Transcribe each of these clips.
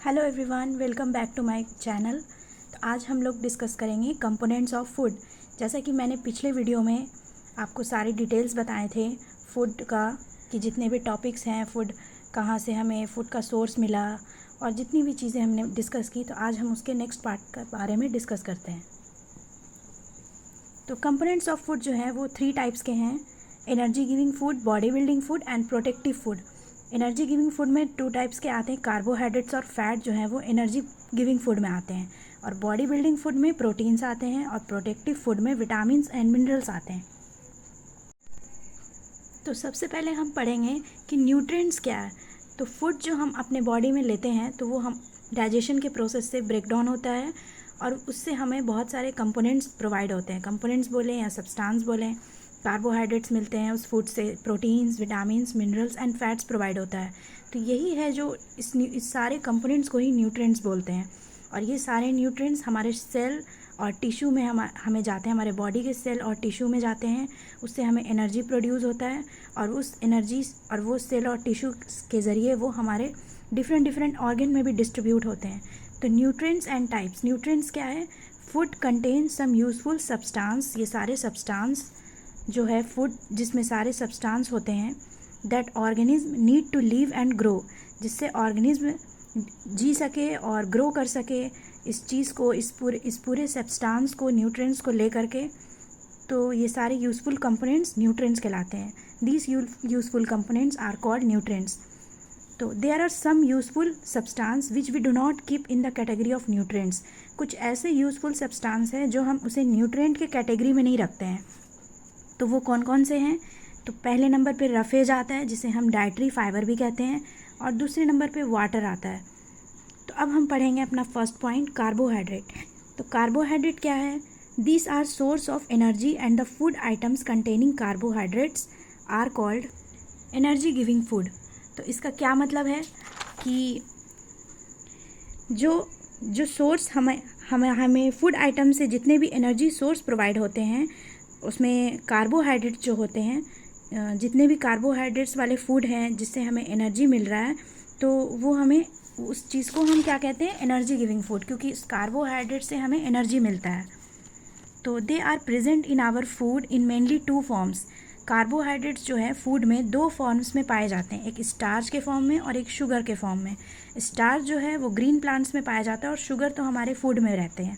Hello everyone, welcome back to my channel. तो आज हम लोग डिस्कस करेंगे कंपोनेंट्स ऑफ फूड। जैसा कि मैंने पिछले वीडियो में आपको सारी डिटेल्स बताए थे फूड का, कि जितने भी टॉपिक्स हैं, फूड कहाँ से हमें फूड का सोर्स मिला और जितनी भी चीज़ें हमने डिस्कस की, तो आज हम उसके नेक्स्ट पार्ट के बारे में डिस्कस करते हैं। तो कंपोनेंट्स ऑफ फूड जो है वो 3 टाइप्स के हैं: energy giving food, body building food and protective food. Energy giving food में 2 टाइप्स के आते हैं, कार्बोहाइड्रेट्स और फैट जो है वो एनर्जी गिविंग फूड में आते हैं, और बॉडी बिल्डिंग फूड में प्रोटीन्स आते हैं, और प्रोटेक्टिव फूड में विटामिन्स एंड मिनरल्स आते हैं। तो सबसे पहले हम पढ़ेंगे कि न्यूट्रिएंट्स क्या है। तो फूड जो हम अपने बॉडी में लेते हैं तो वो हम डाइजेशन के प्रोसेस से ब्रेक डाउन होता है, और उससे हमें बहुत सारे कंपोनेंट्स प्रोवाइड होते हैं। कंपोनेंट्स बोलें या सब्सटेंस बोलें, कार्बोहाइड्रेट्स मिलते हैं उस फूड से, proteins, vitamins, minerals and fats provide होता है। तो यही है जो इस सारे कंपोनेंट्स को ही न्यूट्रिएंट्स बोलते हैं। और ये सारे न्यूट्रिएंट्स हमारे सेल और टिश्यू में हमें जाते हैं, हमारे बॉडी के सेल और टिश्यू में जाते हैं। उससे हमें एनर्जी प्रोड्यूस होता है, और उस एनर्जी और वो सेल और टिश्यू के ज़रिए वो हमारे डिफरेंट ऑर्गन में भी डिस्ट्रीब्यूट होते हैं। तो न्यूट्रिएंट्स एंड टाइप्स। न्यूट्रिएंट्स क्या है? Food contain some useful substance. ये सारे सब्सटेंस जो है फूड जिसमें सारे सब्सटेंस होते हैं that organism need to live and grow, जिससे ऑर्गेनिज्म जी सके और ग्रो कर सके इस चीज़ को, इस पूरे सब्सटेंस को, न्यूट्रिएंट्स को लेकर के। तो ये सारे यूजफुल कंपोनेंट्स न्यूट्रिएंट्स कहलाते हैं। These useful components are called nutrients. तो there are some useful substance which we do not keep in the category of nutrients. कुछ ऐसे यूजफुल सब्सटेंस हैं जो हम उसे न्यूट्रिएंट के कैटेगरी में नहीं रखते हैं। तो वो कौन कौन से हैं? तो पहले नंबर पे रफेज आता है, जिसे हम डाइटरी फाइबर भी कहते हैं, और दूसरे नंबर पे वाटर आता है। तो अब हम पढ़ेंगे अपना फर्स्ट पॉइंट, कार्बोहाइड्रेट। तो कार्बोहाइड्रेट क्या है? These are source of energy and the food items containing carbohydrates are called energy giving food. तो इसका क्या मतलब है कि जो सोर्स हमें फूड आइटम से जितने भी एनर्जी सोर्स प्रोवाइड होते हैं, उसमें कार्बोहाइड्रेट जो होते हैं, जितने भी कार्बोहाइड्रेट्स वाले फूड हैं जिससे हमें एनर्जी मिल रहा है, तो वो हमें उस चीज़ को हम क्या कहते हैं? एनर्जी गिविंग फूड, क्योंकि इस कार्बोहाइड्रेट से हमें एनर्जी मिलता है। तो they are present in our food in mainly 2 forms. Carbohydrates जो है फूड में 2 फॉर्म्स में पाए जाते हैं, एक स्टार्च के फॉर्म में और एक शुगर के फॉर्म में। स्टार्च जो है वो ग्रीन प्लांट्स में पाया जाता है, और शुगर तो हमारे फूड में रहते हैं।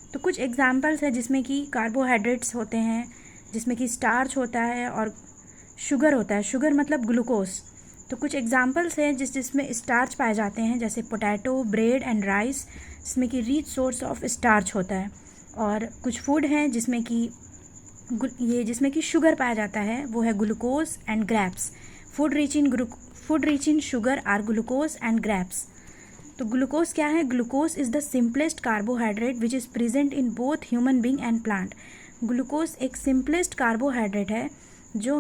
तो कुछ एग्जांपल्स है जिसमें कि कार्बोहाइड्रेट्स होते हैं, जिसमें कि स्टार्च होता है और शुगर होता है। शुगर मतलब ग्लूकोज। तो कुछ एग्जांपल्स हैं जिसमें स्टार्च पाए जाते हैं, जैसे पोटैटो, ब्रेड एंड राइस, जिसमें कि रिच सोर्स ऑफ स्टार्च होता है। और कुछ फूड हैं जिसमें कि शुगर पाया जाता है, वो है glucose and grapes. Food rich in sugar are glucose and grapes. तो ग्लूकोज क्या है? Glucose is the simplest carbohydrate which is present in both human being and plant. Glucose एक सिंपलेस्ट कार्बोहाइड्रेट है जो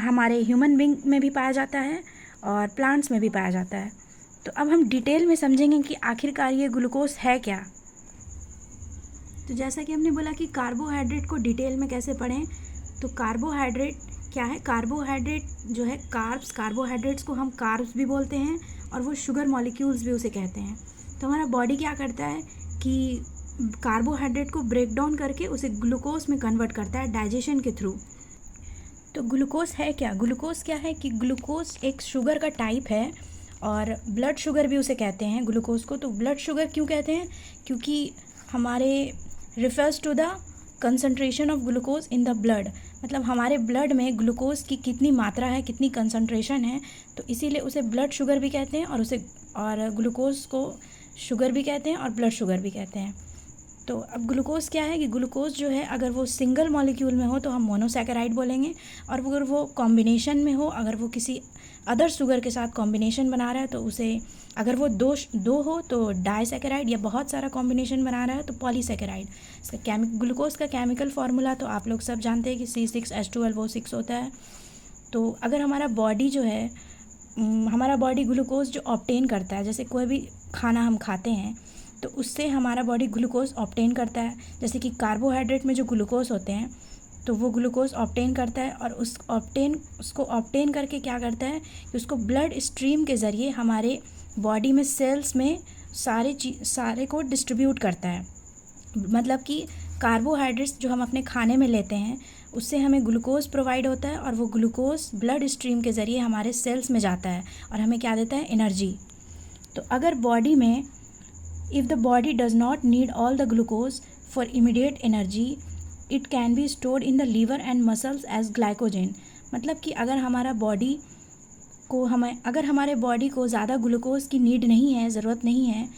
हमारे ह्यूमन बींग में भी पाया जाता है और प्लांट्स में भी पाया जाता है। तो अब हम डिटेल में समझेंगे कि आखिरकार ये ग्लूकोज है क्या। तो जैसा कि हमने बोला कि कार्बोहाइड्रेट को डिटेल में कैसे पढ़ें, तो कार्बोहाइड्रेट क्या है? कार्बोहाइड्रेट जो है कार्बोहाइड्रेट्स को हम कार्ब्स भी बोलते हैं, और वो शुगर मॉलिक्यूल्स भी उसे कहते हैं। तो हमारा बॉडी क्या करता है कि कार्बोहाइड्रेट को ब्रेक डाउन करके उसे ग्लूकोज में कन्वर्ट करता है डाइजेशन के थ्रू। तो ग्लूकोज है क्या? ग्लूकोज क्या है कि ग्लूकोज एक शुगर का टाइप है, और ब्लड शुगर भी उसे कहते हैं ग्लूकोज को। तो ब्लड शुगर क्यों कहते हैं? क्योंकि हमारे refers to the concentration of glucose in the blood, मतलब हमारे ब्लड में ग्लूकोज की कितनी मात्रा है, कितनी कंसंट्रेशन है, तो इसीलिए उसे ब्लड शुगर भी कहते हैं, और ग्लूकोज को शुगर भी कहते हैं और ब्लड शुगर भी कहते हैं। तो अब ग्लूकोज क्या है कि ग्लूकोज जो है अगर वो सिंगल मॉलिक्यूल में हो तो हम मोनोसैकेराइड बोलेंगे, और अगर वो कॉम्बिनेशन में हो, अगर वो किसी अदर शुगर के साथ कॉम्बिनेशन बना रहा है तो उसे, अगर वो दो हो तो डाइसैकेराइड, या बहुत सारा कॉम्बिनेशन बना रहा है तो पॉलीसैकेराइड। इसका ग्लूकोज का केमिकल फार्मूला तो आप लोग सब जानते हैं कि C6H12O6 होता है। तो अगर हमारा बॉडी ग्लूकोज जो ऑब्टेन करता है, जैसे कोई भी खाना हम खाते हैं तो उससे हमारा बॉडी ग्लूकोज ऑब्टेन करता है। जैसे कि कार्बोहाइड्रेट में जो ग्लूकोज होते हैं तो वो ग्लूकोज ऑब्टेन करता है और उसको ऑब्टेन करके क्या करता है कि उसको ब्लड स्ट्रीम के ज़रिए हमारे बॉडी में सेल्स में सारे को डिस्ट्रीब्यूट करता है। मतलब कि कार्बोहाइड्रेट्स जो हम अपने खाने में लेते हैं उससे हमें ग्लूकोज प्रोवाइड होता है और वो ग्लूकोज ब्लड स्ट्रीम के ज़रिए हमारे सेल्स में जाता है और हमें क्या देता है, एनर्जी। तो अगर बॉडी में if the body does not need all the glucose for immediate energy it can be stored in the liver and muscles as glycogen. मतलब कि अगर हमारे बॉडी को ज़्यादा ग्लूकोज की नीड नहीं है, ज़रूरत नहीं है,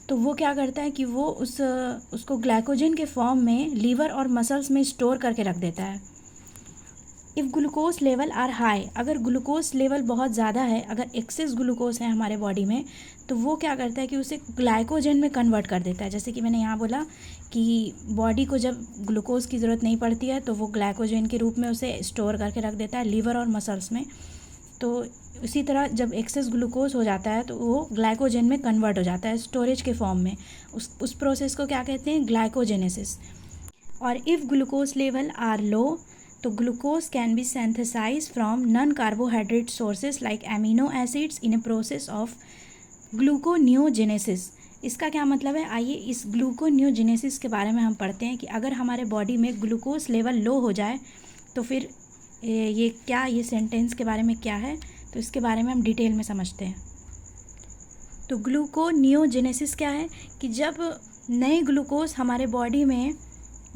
तो वो क्या करता है कि वो उसको ग्लाइकोजन के फॉर्म में लीवर और मसल्स में स्टोर करके रख देता है। If glucose level are high, अगर ग्लूकोज लेवल बहुत ज़्यादा है, अगर एक्सेस ग्लूकोज है हमारे बॉडी में, तो वो क्या करता है कि उसे ग्लाइकोजन में कन्वर्ट कर देता है। जैसे कि मैंने यहाँ बोला कि बॉडी को जब ग्लूकोज की ज़रूरत नहीं पड़ती है तो वो ग्लाइकोजन के रूप में उसे स्टोर करके रख देता है लीवर और मसल्स में। तो उसी तरह जब एक्सेस ग्लूकोज हो जाता है तो वो ग्लाइकोजन में कन्वर्ट हो जाता है स्टोरेज के फॉर्म में। उस प्रोसेस को क्या कहते हैं, ग्लाइकोजेनेसिस। और इफ़ ग्लूकोज लेवल आर लो तो glucose can be synthesize from non carbohydrate sources like amino acids in a process of gluconeogenesis. इसका क्या मतलब है, आइए इस ग्लूकोनियोजेनेसिस के बारे में हम पढ़ते हैं कि अगर हमारे बॉडी में ग्लूकोज लेवल लो हो जाए तो फिर ये सेंटेंस के बारे में क्या है, तो इसके बारे में हम डिटेल में समझते हैं। तो ग्लूकोनियोजेनेसिस क्या है कि जब नए ग्लूकोज हमारे बॉडी में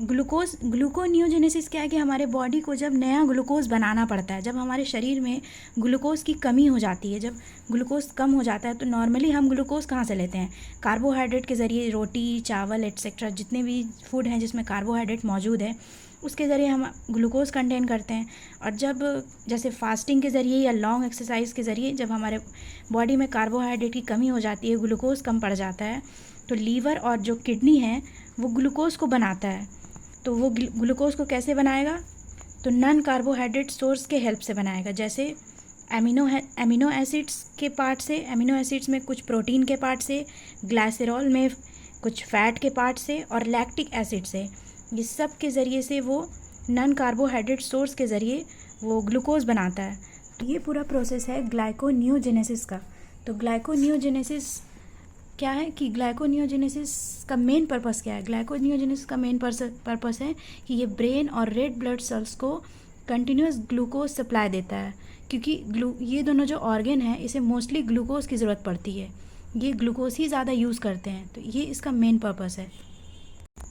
ग्लूकोनियोजेनेसिस क्या है कि हमारे बॉडी को जब नया ग्लूकोज बनाना पड़ता है, जब हमारे शरीर में ग्लूकोज की कमी हो जाती है, जब ग्लूकोज कम हो जाता है तो नॉर्मली हम ग्लूकोज कहाँ से लेते हैं, कार्बोहाइड्रेट के ज़रिए, रोटी, चावल एट्सेट्रा जितने भी फूड हैं जिसमें कार्बोहाइड्रेट मौजूद है उसके ज़रिए हम ग्लूकोज कंटेन करते हैं। और जब जैसे फास्टिंग के ज़रिए या लॉन्ग एक्सरसाइज के ज़रिए जब हमारे बॉडी में कार्बोहाइड्रेट की कमी हो जाती है, ग्लूकोज कम पड़ जाता है, तो लीवर और जो किडनी है वो ग्लूकोज को बनाता है। तो वो ग्लूकोज को कैसे बनाएगा, तो नॉन कार्बोहाइड्रेट सोर्स के हेल्प से बनाएगा। जैसे एमिनो एसिड्स के पार्ट से, एमिनो एसिड्स में कुछ प्रोटीन के पार्ट से, ग्लाइसेरॉल में कुछ फैट के पार्ट से और लैक्टिक एसिड से, ये सब के ज़रिए से वो नॉन कार्बोहाइड्रेट सोर्स के ज़रिए वो ग्लूकोज बनाता है। तो ये पूरा प्रोसेस है ग्लाइकोनियोजेनेसिस का। तो ग्लाइकोनियोजेनेसिस क्या है कि ग्लाइकोनियोजेनेसिस का मेन पर्पस क्या है, ग्लाइकोनियोजेनेसिस का मेन पर्पस है कि ये ब्रेन और रेड ब्लड सेल्स को कंटिन्यूस ग्लूकोज सप्लाई देता है, क्योंकि ये दोनों जो ऑर्गन है इसे मोस्टली ग्लूकोज की ज़रूरत पड़ती है, ये ग्लूकोज ही ज़्यादा यूज़ करते हैं, तो ये इसका मेन पर्पस है।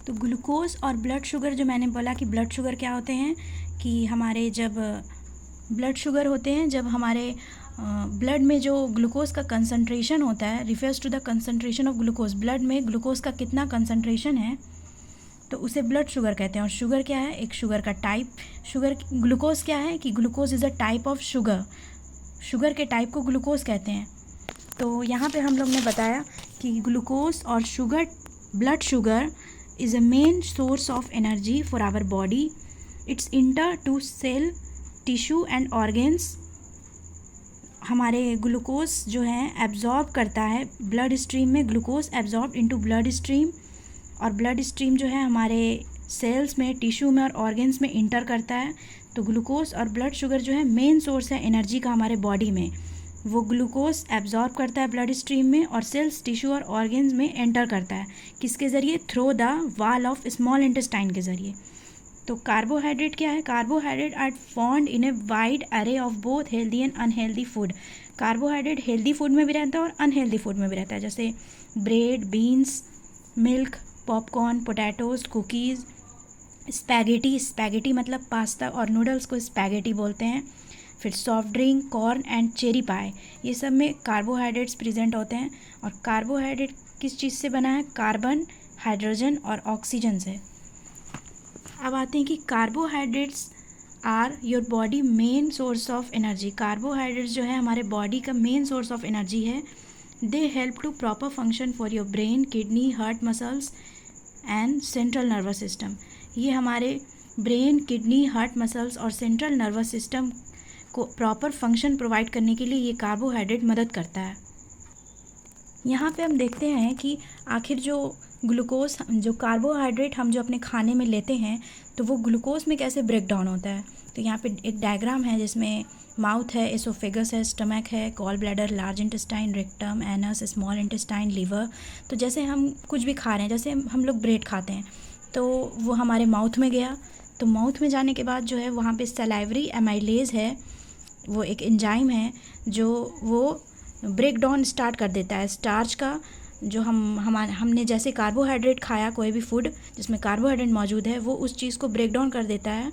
तो ग्लूकोज और ब्लड शुगर, जो मैंने बोला कि ब्लड शुगर क्या होते हैं कि हमारे जब ब्लड शुगर होते हैं, जब हमारे ब्लड में जो ग्लूकोज का कंसंट्रेशन होता है, refers to the concentration of glucose, blood में ग्लूकोज का कितना कंसंट्रेशन है तो उसे ब्लड शुगर कहते हैं। और शुगर क्या है, एक शुगर का टाइप, ग्लूकोज क्या है कि glucose is a type of sugar के टाइप को ग्लूकोज कहते हैं। तो यहाँ पे हम लोग ने बताया कि ग्लूकोज और sugar, blood sugar is a main source of energy for our body. It's enter to cell, tissue and organs. हमारे ग्लूकोज जो है एब्जॉर्ब करता है ब्लड स्ट्रीम में, glucose absorb into blood stream, और ब्लड स्ट्रीम जो है हमारे सेल्स में, टिश्यू में और ऑर्गन्स में इंटर करता है। तो ग्लूकोज और ब्लड शुगर जो है मेन सोर्स है एनर्जी का हमारे बॉडी में। वो ग्लूकोज एब्जॉर्ब करता है ब्लड स्ट्रीम में और सेल्स, टिश्यू और ऑर्गन्स में एंटर करता है, किसके ज़रिए, through the wall of small intestine के ज़रिए। तो कार्बोहाइड्रेट क्या है, carbohydrate are found in a wide array of both healthy and unhealthy food. Carbohydrate healthy food में भी रहता है और अनहेल्दी फूड में भी रहता है, जैसे bread, beans, milk, popcorn, potatoes, cookies, spaghetti मतलब पास्ता और नूडल्स को स्पैगेटी बोलते हैं, फिर soft drink, corn and cherry pie, ये सब में कार्बोहाइड्रेट्स प्रेजेंट होते हैं। और कार्बोहाइड्रेट किस चीज़ से बना है, कार्बन, हाइड्रोजन और ऑक्सीजन से। अब आते हैं कि carbohydrates are your body main source of energy. Carbohydrates जो है हमारे बॉडी का मेन सोर्स ऑफ एनर्जी है। They help to proper function for your brain, kidney, heart, muscles and central nervous system. ये हमारे ब्रेन, किडनी, हार्ट, मसल्स और central nervous system को proper function provide करने के लिए ये कार्बोहाइड्रेट मदद करता है। यहाँ पे हम देखते हैं कि आखिर जो ग्लूकोज जो कार्बोहाइड्रेट हम जो अपने खाने में लेते हैं तो वो ग्लूकोज में कैसे ब्रेक डाउन होता है। तो यहाँ पे एक डायग्राम है जिसमें माउथ है, एसोफेगस है, स्टमक है, gall bladder, large intestine, rectum, anus, small intestine, liver. तो जैसे हम कुछ भी खा रहे हैं, जैसे हम लोग ब्रेड खाते हैं तो वो हमारे माउथ में गया, तो माउथ में जाने के बाद जो है वहाँ पे सलाइवरी एमाइलेज है, वो एक एंजाइम है जो वो ब्रेक डाउन स्टार्ट कर देता है स्टार्च का। जो हमने जैसे कार्बोहाइड्रेट खाया, कोई भी फूड जिसमें कार्बोहाइड्रेट मौजूद है वो उस चीज़ को ब्रेक डाउन कर देता है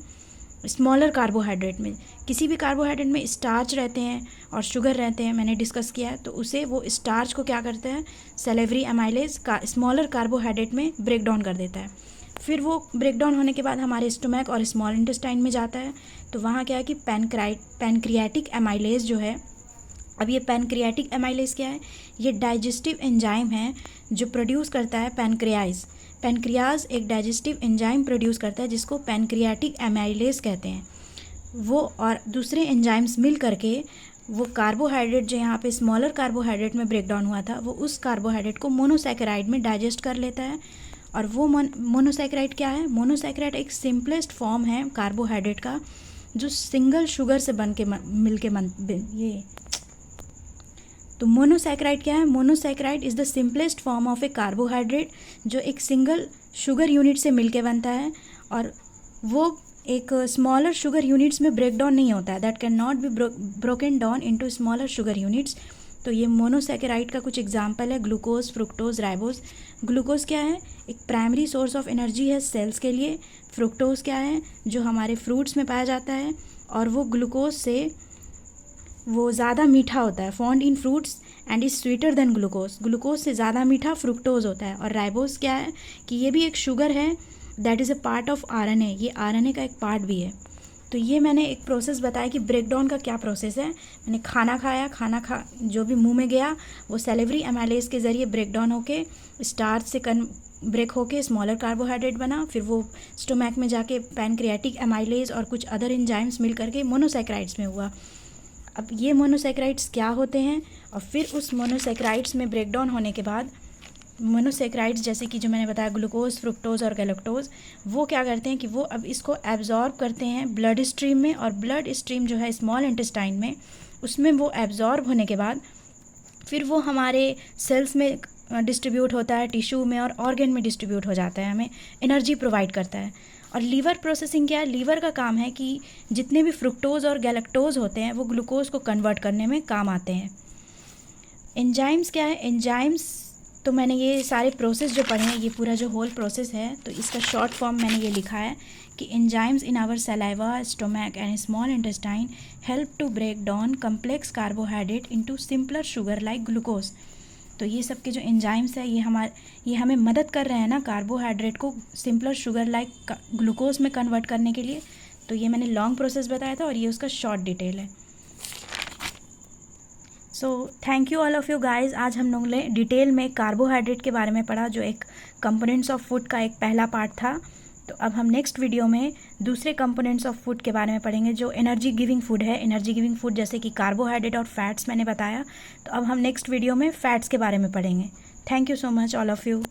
स्मॉलर कार्बोहाइड्रेट में। किसी भी कार्बोहाइड्रेट में स्टार्च रहते हैं और शुगर रहते हैं, मैंने डिस्कस किया है, तो उसे वो स्टार्च को क्या करता है, सलेवरी एमाइलेज स्मॉलर कार्बोहाइड्रेट में ब्रेक डाउन कर देता है। फिर वो ब्रेक डाउन होने के बाद हमारे स्टमक और स्मॉल इंटेस्टाइन में जाता है, तो वहाँ क्या है कि पैनक्रियाटिक एमाइलेज जो है। अब ये पैनक्रियाटिक एमाइलेज क्या है, ये डाइजेस्टिव एंजाइम है जो प्रोड्यूस करता है पैनक्रियाज एक डाइजेस्टिव एंजाइम प्रोड्यूस करता है जिसको पैनक्रियाटिक एमाइलेज कहते हैं। वो और दूसरे एंजाइम्स मिल करके वो कार्बोहाइड्रेट जो यहाँ पे स्मॉलर कार्बोहाइड्रेट में ब्रेक डाउन हुआ था वो उस कार्बोहाइड्रेट को मोनोसैकेराइड में डाइजेस्ट कर लेता है। और वो मोनोसैकेराइड क्या है, मोनोसैकेराइड एक सिंपलेस्ट फॉर्म है कार्बोहाइड्रेट का जो सिंगल शुगर से बन के ये। तो मोनोसैकेराइड क्या है, monosaccharide is the simplest form of A carbohydrate जो एक सिंगल शुगर यूनिट से मिलके बनता है और वो एक स्मॉलर शुगर यूनिट्स में ब्रेक डाउन नहीं होता है, that can not be broken down into smaller sugar units. तो ये मोनोसैकेराइड का कुछ एग्जांपल है, ग्लूकोज, फ्रुक्टोज, राइबोज। ग्लूकोज क्या है, एक प्राइमरी सोर्स ऑफ एनर्जी है सेल्स के लिए। फ्रुक्टोज क्या है, जो हमारे फ्रूट्स में पाया जाता है और वो ग्लूकोज से वो ज़्यादा मीठा होता है, found in fruits and is sweeter than glucose. Glucose से ज़्यादा मीठा फ्रुक्टोज होता है। और राइबोज क्या है कि ये भी एक शुगर है, that is a part of RNA, ये आरएनए का एक पार्ट भी है। तो ये मैंने एक प्रोसेस बताया कि ब्रेक डाउन का क्या प्रोसेस है। मैंने खाना खाया, जो भी मुंह में गया वो सैलिवरी एमाइलेज के ज़रिए ब्रेक डाउन होके स्टार्च से ब्रेक होके स्मॉलर कार्बोहाइड्रेट बना, फिर वो स्टोमैक में जाके पैनक्रियाटिक एमाइलेज और कुछ अदर एंजाइम्स मिल करके मोनोसैकेराइड्स में हुआ। अब ये मोनोसैकेराइड्स क्या होते हैं, और फिर उस मोनोसैकेराइड्स में ब्रेक डाउन होने के बाद मोनोसैकेराइड्स जैसे कि जो मैंने बताया ग्लूकोज, फ्रुक्टोज और गैलेक्टोज, वो क्या करते हैं कि वो अब इसको एब्जॉर्ब करते हैं ब्लड स्ट्रीम में, और ब्लड स्ट्रीम जो है स्मॉल इंटेस्टाइन में, उसमें वो एब्जॉर्ब होने के बाद फिर वो हमारे सेल्स में डिस्ट्रीब्यूट होता है, टिश्यू में और ऑर्गन में डिस्ट्रीब्यूट हो जाता है, हमें एनर्जी प्रोवाइड करता है। और लीवर प्रोसेसिंग क्या है, लीवर का काम है कि जितने भी फ्रुक्टोज और गैलेक्टोज होते हैं वो ग्लूकोज को कन्वर्ट करने में काम आते हैं। एंजाइम्स क्या है, एंजाइम्स तो मैंने ये सारे प्रोसेस जो पढ़े हैं, ये पूरा जो होल प्रोसेस है, तो इसका शॉर्ट फॉर्म मैंने ये लिखा है कि enzymes in our saliva, stomach and small intestine help to break down complex carbohydrate into simpler sugar like glucose. तो ये सब के जो एंजाइम्स है ये हमें मदद कर रहे हैं ना कार्बोहाइड्रेट को सिंपलर शुगर लाइक ग्लूकोज में कन्वर्ट करने के लिए। तो ये मैंने लॉन्ग प्रोसेस बताया था और ये उसका शॉर्ट डिटेल है। So thank you all of you guys. आज हम लोगों ने डिटेल में कार्बोहाइड्रेट के बारे में पढ़ा जो एक कंपोनेंट्स ऑफ फूड का एक पहला पार्ट था। तो अब हम नेक्स्ट वीडियो में दूसरे कंपोनेंट्स ऑफ फूड के बारे में पढ़ेंगे जो एनर्जी गिविंग फूड है। एनर्जी गिविंग फूड जैसे कि कार्बोहाइड्रेट और फैट्स मैंने बताया, तो अब हम नेक्स्ट वीडियो में फैट्स के बारे में पढ़ेंगे। Thank you so much all of you.